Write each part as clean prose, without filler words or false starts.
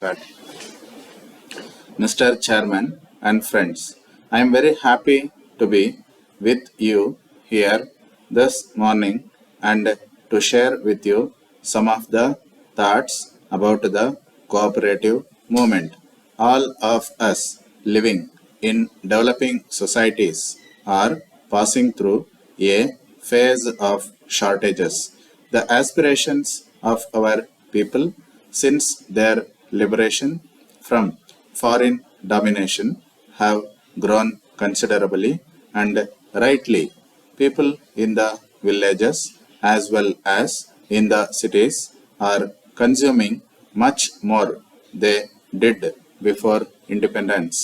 Start. Mr. Chairman and friends, I am very happy to be with you here this morning and to share with you some of the thoughts about the cooperative movement. All of us living in developing societies are passing through a phase of shortages. The aspirations of our people since their liberation from foreign domination have grown considerably and rightly. People in the villages as well as in the cities are consuming much more they did before independence.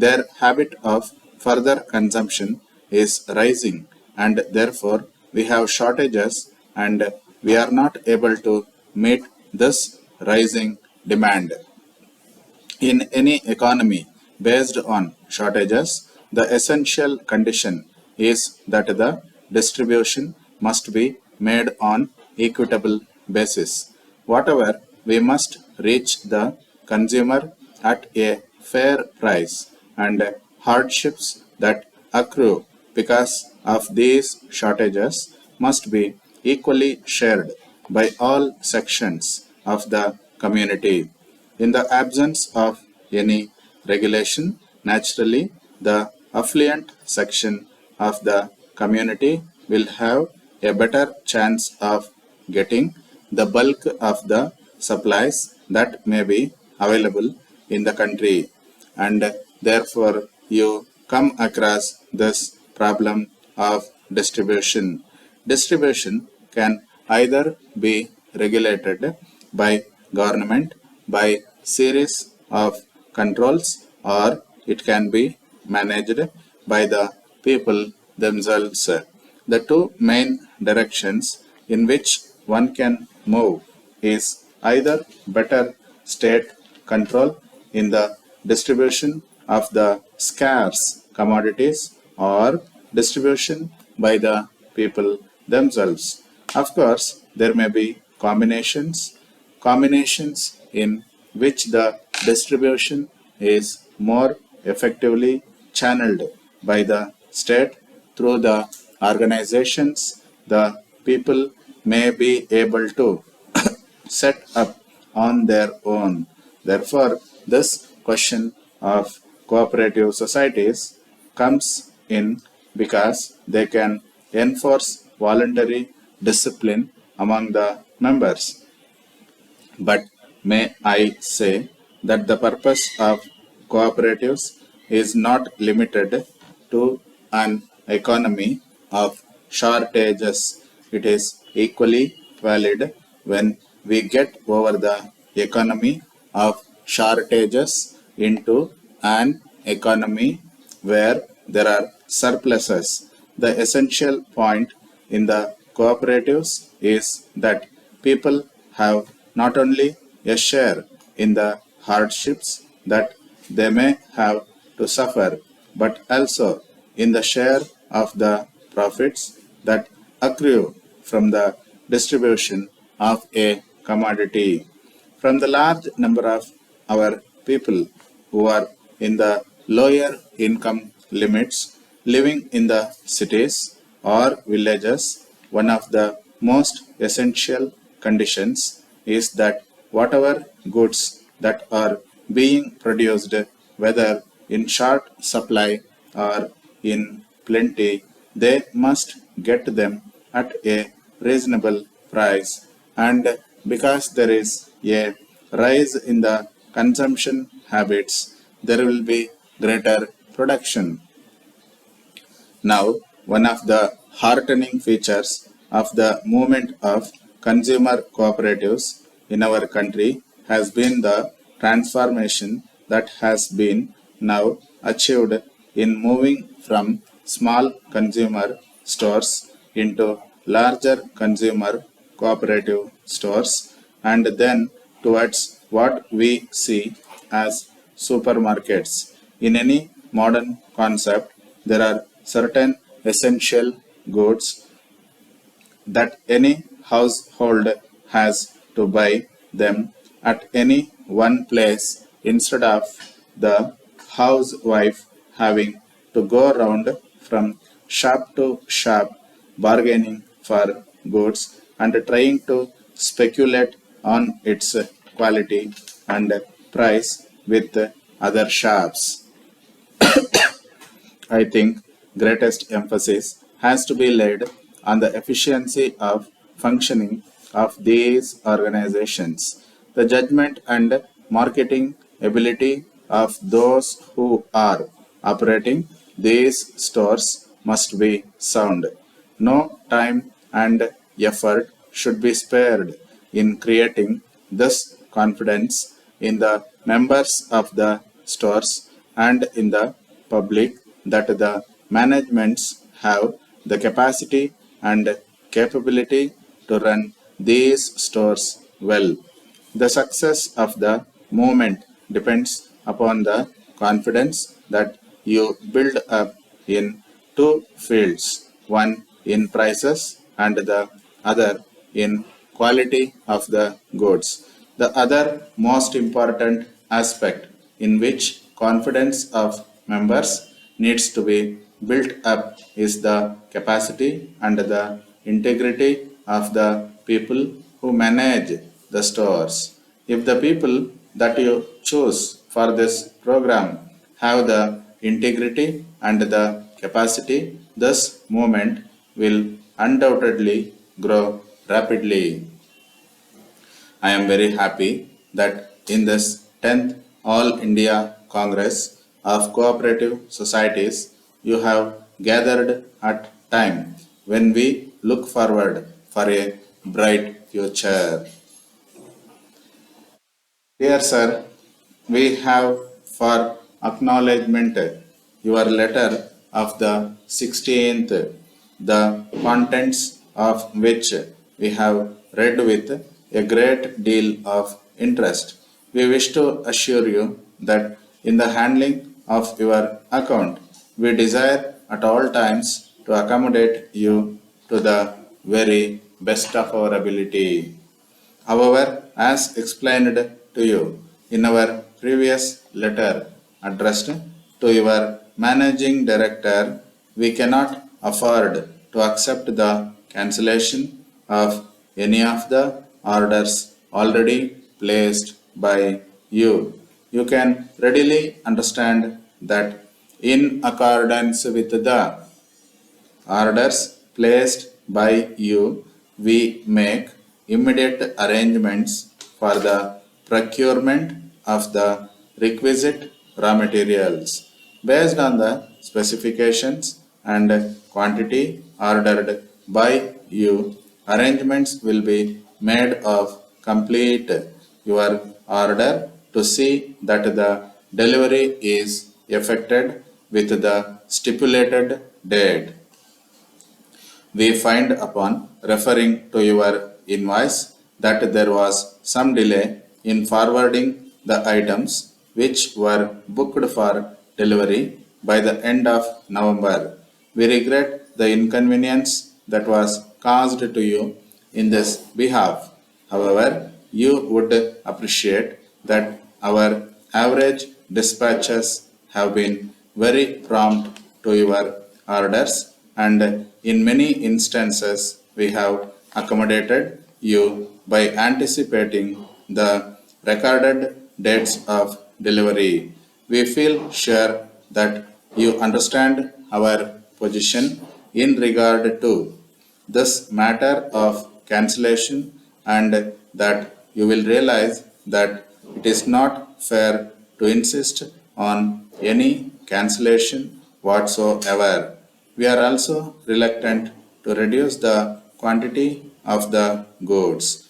Their habit of further consumption is rising and therefore we have shortages and we are not able to meet this rising demand. In any economy based on shortages, the essential condition is that the distribution must be made on equitable basis. Whatever we must reach the consumer at a fair price and hardships that accrue because of these shortages must be equally shared by all sections of the community. In the absence of any regulation, naturally, the affluent section of the community will have a better chance of getting the bulk of the supplies that may be available in the country. And therefore, you come across this problem of distribution. Distribution can either be regulated by government by series of controls or it can be managed by the people themselves. The two main directions in which one can move is either better state control in the distribution of the scarce commodities or distribution by the people themselves. Of course, there may be combinations in which the distribution is more effectively channeled by the state through the organizations the people may be able to set up on their own. Therefore, this question of cooperative societies comes in because they can enforce voluntary discipline among the members. But may I say that the purpose of cooperatives is not limited to an economy of shortages. It is equally valid when we get over the economy of shortages into an economy where there are surpluses. The essential point in the cooperatives is that people have not only a share in the hardships that they may have to suffer, but also in the share of the profits that accrue from the distribution of a commodity. From the large number of our people who are in the lower income limits living in the cities or villages, one of the most essential conditions is that whatever goods that are being produced, whether in short supply or in plenty, they must get them at a reasonable price. And because there is a rise in the consumption habits, there will be greater production. Now, one of the heartening features of the movement of consumer cooperatives in our country has been the transformation that has been now achieved in moving from small consumer stores into larger consumer cooperative stores and then towards what we see as supermarkets. In any modern concept, there are certain essential goods that any household has to buy them at any one place instead of the housewife having to go around from shop to shop bargaining for goods and trying to speculate on its quality and price with other shops. I think greatest emphasis has to be laid on the efficiency of functioning of these organizations. The judgment and marketing ability of those who are operating these stores must be sound. No time and effort should be spared in creating this confidence in the members of the stores and in the public that the managements have the capacity and capability to run these stores well. The success of the movement depends upon the confidence that you build up in two fields, one in prices and the other in quality of the goods. The other most important aspect in which confidence of members needs to be built up is the capacity and the integrity of the people who manage the stores. If the people that you choose for this program have the integrity and the capacity, this movement will undoubtedly grow rapidly. I am very happy that in this 10th All India Congress of Cooperative Societies you have gathered at time when we look forward for a bright future. Dear sir, we have for acknowledgement your letter of the 16th, the contents of which we have read with a great deal of interest. We wish to assure you that in the handling of your account, we desire at all times to accommodate you to the very best of our ability. However, as explained to you in our previous letter addressed to your managing director, we cannot afford to accept the cancellation of any of the orders already placed by you. You can readily understand that in accordance with the orders placed by you, we make immediate arrangements for the procurement of the requisite raw materials. Based on the specifications and quantity ordered by you, arrangements will be made of complete your order to see that the delivery is effected with the stipulated date. We find upon referring to your invoice that there was some delay in forwarding the items which were booked for delivery by the end of November. We regret the inconvenience that was caused to you in this behalf. However, you would appreciate that our average dispatches have been very prompt to your orders, and in many instances we have accommodated you by anticipating the recorded dates of delivery. We feel sure that you understand our position in regard to this matter of cancellation, and that you will realize that it is not fair to insist on any cancellation whatsoever. We are also reluctant to reduce the quantity of the goods.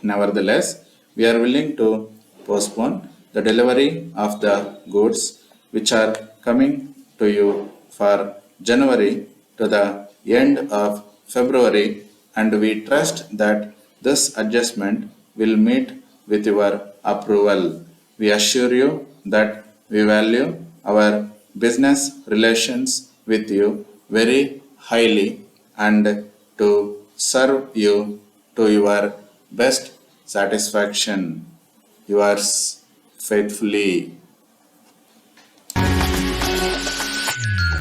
Nevertheless, we are willing to postpone the delivery of the goods which are coming to you for January to the end of February, and we trust that this adjustment will meet with your approval. We assure you that we value our business relations with you very highly and to serve you to your best satisfaction. yours faithfully.